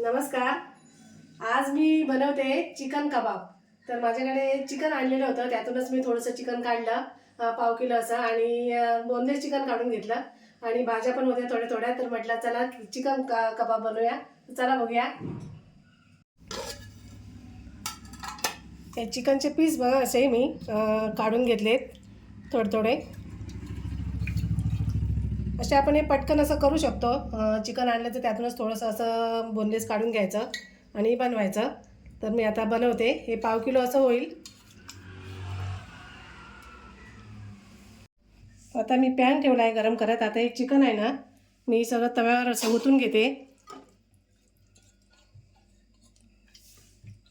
नमस्कार. आज मी बनवते चिकन कबाब. तर माझ्याकडे चिकन आणलेलं होतं, त्यातूनच मी थोडंसं चिकन काढलं, पाव किलो असं, आणि बोनलेस चिकन काढून घेतलं आणि भाज्या पण होत्या थोड्या थोड्या. तर म्हटलं चला चिकन कबाब बनवूया. चला बघूया. हे चिकनचे पीस बघा असे मी काढून घेतलेत थोडे थोडे. असे आपण हे पटकन असं करू शकतो. चिकन आणलं तर त्यातूनच थोडंसं असं बोनलेस काढून घ्यायचं आणि बनवायचं. तर मी आता बनवते. हे पाव किलो असं होईल. आता मी पॅन ठेवला आहे गरम करत. आता हे चिकन आहे ना, मी सगळं तव्यावर असं ओतून घेते.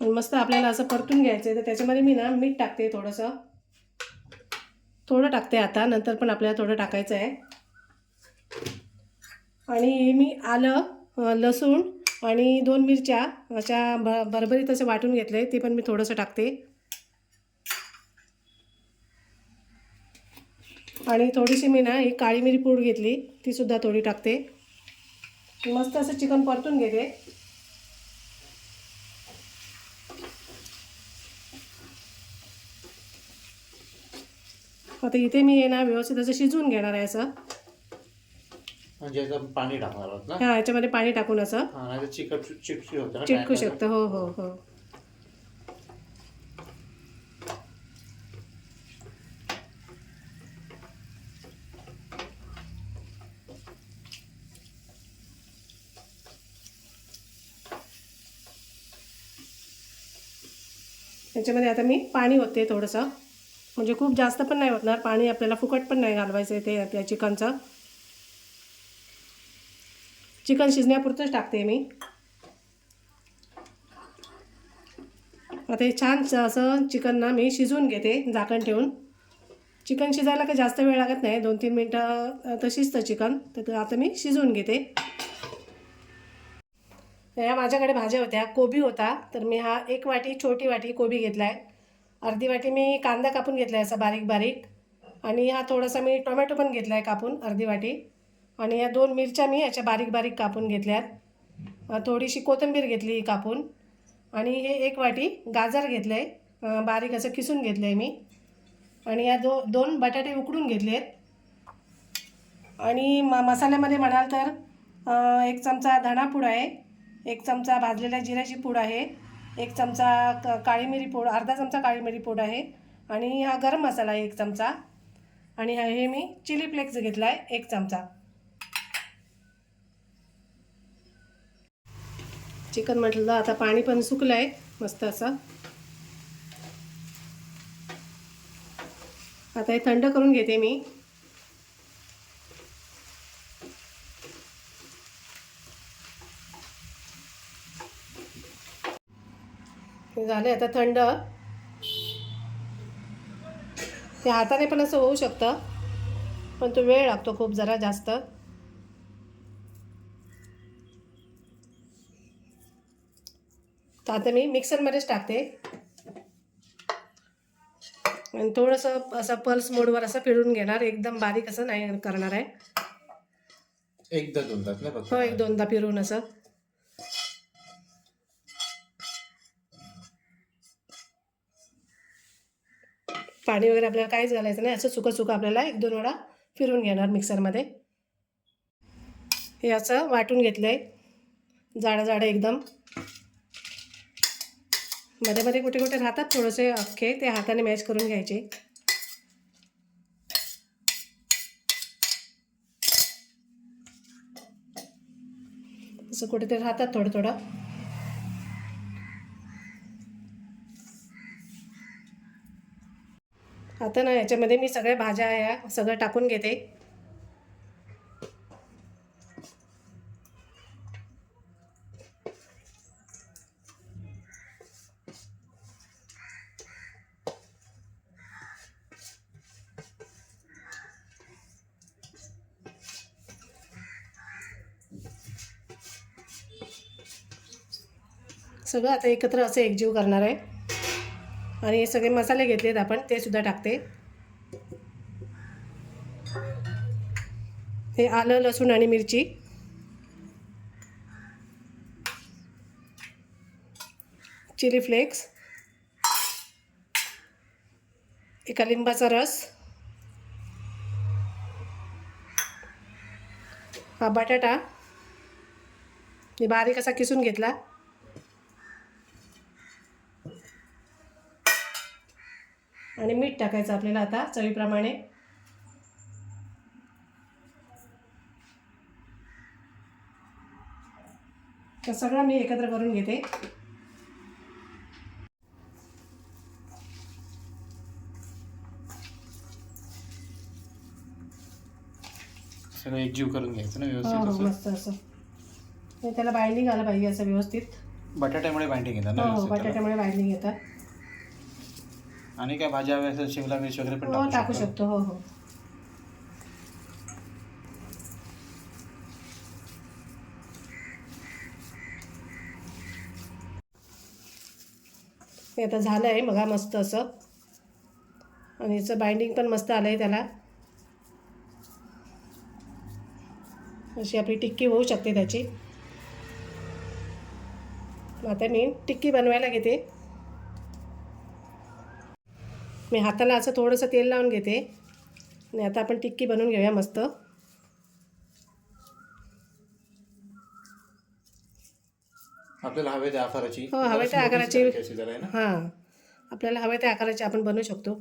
आणि मस्त आपल्याला असं परतून घ्यायचं आहे. तर त्याच्यामध्ये मी ना मीठ टाकते, थोडं टाकते. आता नंतर पण आपल्याला थोडं टाकायचं आहे. आणि मी आलं, लसूण आणि 2 मिरच्या अशा भरभरीत असे वाटून घेतले. ते पण मी थोडंसं टाकते. आणि थोडीशी मी ना ही काळी मिरी पूड घेतली, तीसुद्धा थोडी टाकते. मस्त असं चिकन परतून घेते. आता इथे मी हे ना व्यवस्थित असं शिजवून घेणार आहे असं. म्हणजे पाणी टाकणार आहोत ना? हां, याच्यामध्ये पाणी टाकून असं चिटकू शकतं. हो हो हो. याच्यामध्ये आता मी पाणी ओतते थोडंसं. म्हणजे खूप जास्त पण नाही होणार पाणी, आपल्याला फुकट पण नाही घालवायचं आहे ते त्या चिकनचं. चिकन शिजण्यापुरतंच टाकते मी. आता हे छान असं चिकन ना मी शिजवून घेते झाकण ठेवून. चिकन शिजायला काही जास्त वेळ लागत नाही, 2-3 मिनटं तर शिजतं चिकन. तर आता मी शिजवून घेते. या माझ्याकडे भाज्या होत्या. कोबी होता, तर मी हा 1 वाटी, छोटी वाटी कोबी घेतला आहे. अर्धी वाटी मी कांदा कापून घेतला आहे असा बारीक बारीक. आणि हा थोडासा मी टोमॅटो पण घेतला आहे कापून अर्धी वाटी. आणि या 2 मिरच्या मी याच्या बारीक बारीक कापून घेतल्यात. थोडीशी कोथिंबीर घेतली कापून. आणि हे 1 वाटी गाजर घेतलं आहे, बारीक असं किसून घेतलं आहे मी. आणि या 2 बटाटे उकडून घेतले आहेत. आणि मसाल्यामध्ये म्हणाल तर 1 चमचा धणापूड आहे, 1 चमचा भाजलेल्या जिऱ्याची पूड आहे, 1 चमचा काळी मिरी पूड, अर्धा चमचा काळी मिरी पूड आहे. आणि हा गरम मसाला आहे 1 चमचा. आणि हे मी चिली फ्लेक्स घेतला आहे 1 चमचा. चिकन म्हटलं आता पाणी पण सुकलं आहे मस्त असं. आता हे थंड करून घेते मी. हे झालं आता थंड. ते हाताने पण असं होऊ शकतं, पण तो वेळ लागतो खूप जरा जास्त. तर आता मी मिक्सरमध्येच टाकते. आणि थोडंसं असं पल्स मोडवर असं फिरून घेणार, एकदम बारीक असं नाही करणार आहे. एकदा दोनदाच ना फक्त? हो, 1-2दा फिरून असं. पाणी वगैरे आपल्याला काहीच घालायचं नाही, असं सुकं सुकं आपल्याला 1-2 वेळा फिरून घेणार मिक्सरमध्ये. हे असं वाटून घेतलं आहे जाडं जाडं एकदम. मध्ये मध्ये कुठे कुठे राहतात थोडेसे अख्खे, ते हाताने मॅश करून घ्यायचे. असं कुठेतरी राहतात थोडं थोडं. आता ना याच्यामध्ये मी सगळ्या भाज्या या सगळं टाकून घेते. सगळं आता एकत्र असं एकजीव करणार आहे. आणि हे सगळे मसाले घेतलेत आपण, ते सुद्धा टाकते. हे आलं, लसूण आणि मिरची. चिली फ्लेक्स, एका लिंबाचा रस, हा बटाटा मी बारीक असा किसून घेतला, आणि मीठ टाकायचं आपल्याला आता चवीप्रमाणे. तर सगळं मी एकत्र करून घेते. सगळं एकजीव करून घ्यायचं ना हो व्यवस्थित हो असं. मस्त असं. आणि त्याला बाइंडिंग आलं पाहिजे असं व्यवस्थित. बटाट्यामुळे बाइंडिंग येतात ना हो व्यवस्थित त्याला. बटाट्यामुळे बाइंडिंग येतात. आणि काय भाज्या हव्या असेल शिमला मिरची वगैरे पण हो टाकू टाकू शकतो. शकतो. हो हो. हे आता झालं आहे बघा मस्त असं. आणि याचं बाइंडिंग पण मस्त आलं आहे त्याला. अशी आपली टिक्की होऊ शकते त्याची. आता मी टिक्की बनवायला घेते. मी हाताला असं थोडंसं तेल लावून घेते. आणि आता आपण टिक्की बनवून घेऊया मस्त. आपल्याला हवे त्या आकाराची. हो हवे त्या मोठीच आकाराची. करायची अशी जरा आहे ना. हां आपल्याला हवे त्या आकाराची आपण बनवू शकतो.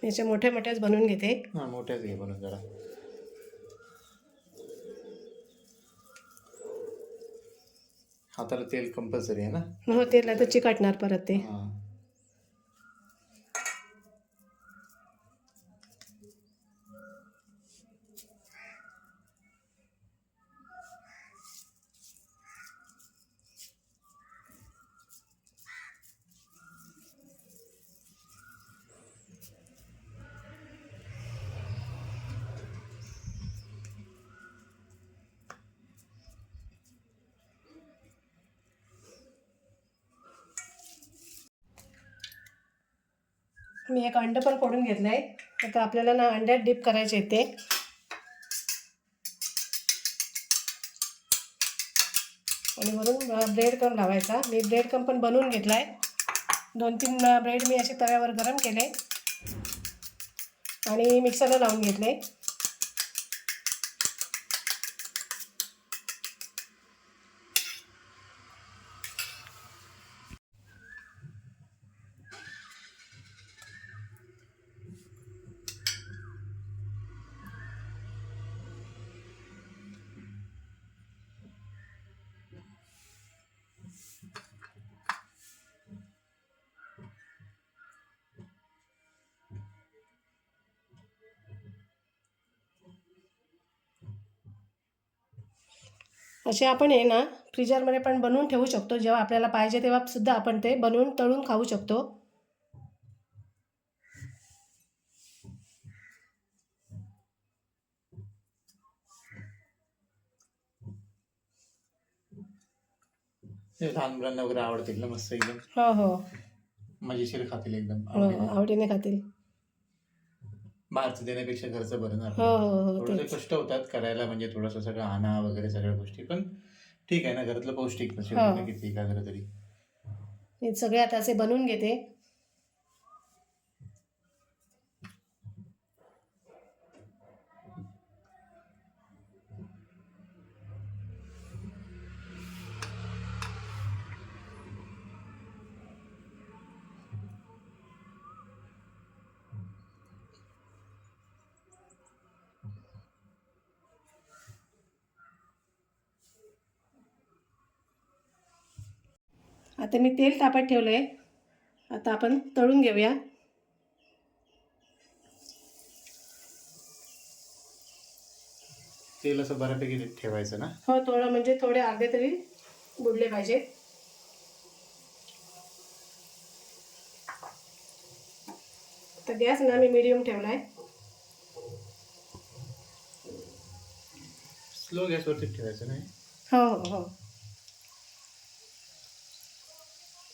याच्या मोठ्या मोठ्याच बनवून घेते. हां मोठ्याच घे बनवून जरा. हाताला तेल कंपल्सरी आहे ना. हो तेल तर चिकटणार परत ते. हां. मी एक अंड पण फोडून घेतलं आहे. आता आपल्याला ना अंड्यात डीप करायचे ते. आणि वरून ब्रेड क्रम लावायचा. मी ब्रेड क्रम पण बनवून घेतला आहे. 2-3 ब्रेड मी असे तव्यावर गरम केले आणि मिक्सरला लावून घेतले. असे आपण आहे ना फ्रीजरमध्ये पण बनवून ठेवू शकतो. जेव्हा आपल्याला पाहिजे तेव्हा सुद्धा आपण ते बनवून तळून खाऊ शकतो. ते लहान मुलांना वगैरे आवडतील ना मस्त एकदम. हो हो मजेशीर खातील एकदम हो आवडीने. आवडीने खातील. बाहेरचं देण्यापेक्षा घरचं बरं ना हो आपलं. हो हो थोडेसे तेच. कष्ट होतात करायला म्हणजे थोडंसं सगळं आणा वगैरे सगळ्या गोष्टी पण ठीक आहे ना घरातलं पौष्टिक हो. शेवटी किती का झालं तरी. मी सगळे आता असे बनवून घेते. आता मी तेल तापत ठेवलं आहे. आता आपण तळून घेऊया. तेल असं बऱ्यापैकी ठेवायचं ना. हो थोडं म्हणजे थोडे अर्धे तरी बुडले पाहिजे. तर गॅस ना मी मीडियम ठेवला आहे. स्लो गॅसवरती ठेवायचं नाही. हो हो हो.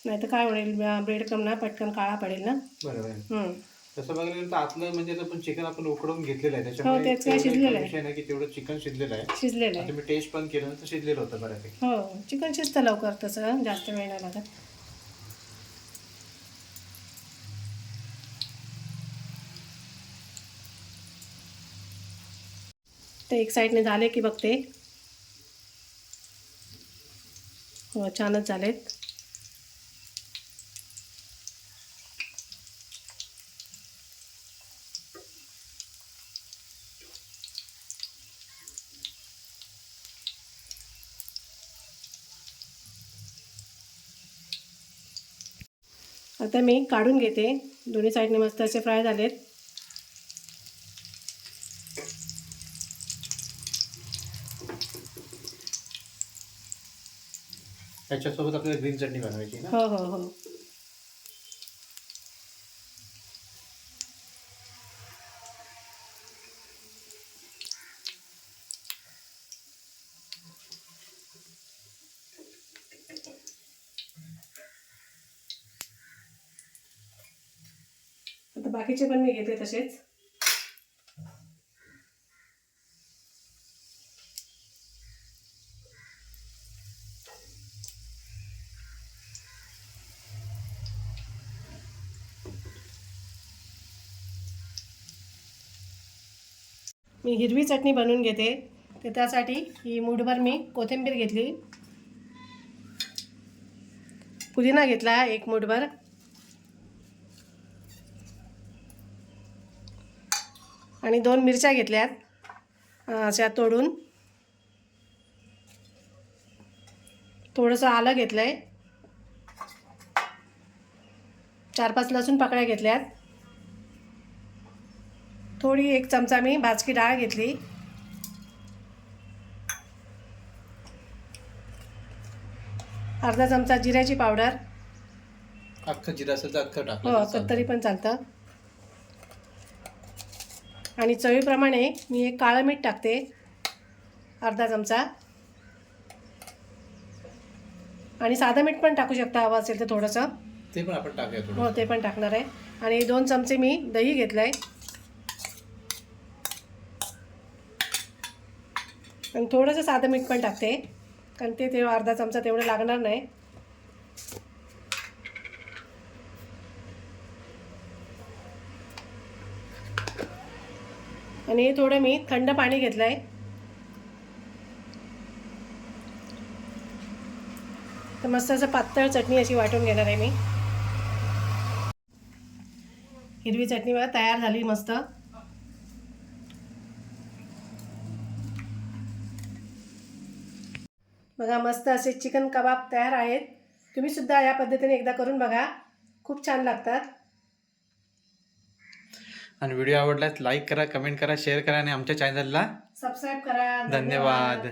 नाही तर काय होईल, ब्रेड क्रम ना पटकन काळा पडेल ना. बरोबर आहे. हं. तसं बघायला गेलं तर आतलं म्हणजे आता पण चिकन आपण उकडवून घेतलेलं आहे, हो, त्याच्यामुळे तेच काय तेवढं काही शिजलेलं आहे. विषय नाही की तेवढं चिकन शिजलेलं आहे. शिजलेलं आहे. आता मी टेस्ट पण केलं तर शिजलेलं होतं बऱ्यापैकी. हो, चिकन शिजतं लवकर, तसं जास्त वेळ नाही लागत. ते एक साईडने झाले की बघते. हो, छानच झालेत. आता मी काढून घेते. दोन्ही साईडने मस्त असे फ्राय झालेत. त्याच्यासोबत आपल्याला ग्रीन चटणी बनवायची ना. हो हो हो. आता बाकीचे पण मी घेते तसेच. मी हिरवी चटणी बनवून घेते. तर त्यासाठी ही मूठभर मी कोथिंबीर घेतली, पुदिना घेतला 1 मूठभर, आणि 2 मिरच्या घेतल्यात अशा तोडून. थोडंसं आलं घेतलं आहे. 4-5 लसूण पाकळ्या घेतल्यात. थोडी 1 चमचा मी भाजकी डाळ घेतली. अर्धा चमचा जिऱ्याची पावडर. अख्खं जिरं असेल तर अख्खं हो, टाकलं तरी चालतं. तरी पण चालतं. आणि चवीप्रमाणे मी एक काळं मीठ टाकते, अर्धा चमचा. आणि साधं मीठ पण टाकू शकता हवं असेल तर थोडंसं. ते पण आपण टाकूया थोडं. हो, ते पण टाकणार आहे. आणि 2 चमचे मी दही घेतलं आहे. आणि थोडंसं साधं मीठ पण टाकते, कारण ते अर्धा चमचा तेवढं लागणार नाही. आणि थोडं मी थंड पाणी घेतलं आहे. तर मस्त असं पातळ चटणी अशी वाटून घेणार आहे मी. हिरवी चटणी बघा तयार झाली मस्त. बघा मस्त असे चिकन कबाब तयार आहेत. तुम्ही सुद्धा या पद्धतीने एकदा करून बघा, खूप छान लागतात. आणि व्हिडिओ आवडल्यास लाईक करा, कमेंट करा, शेअर करा आणि आमच्या चॅनलला सबस्क्राईब करा. धन्यवाद.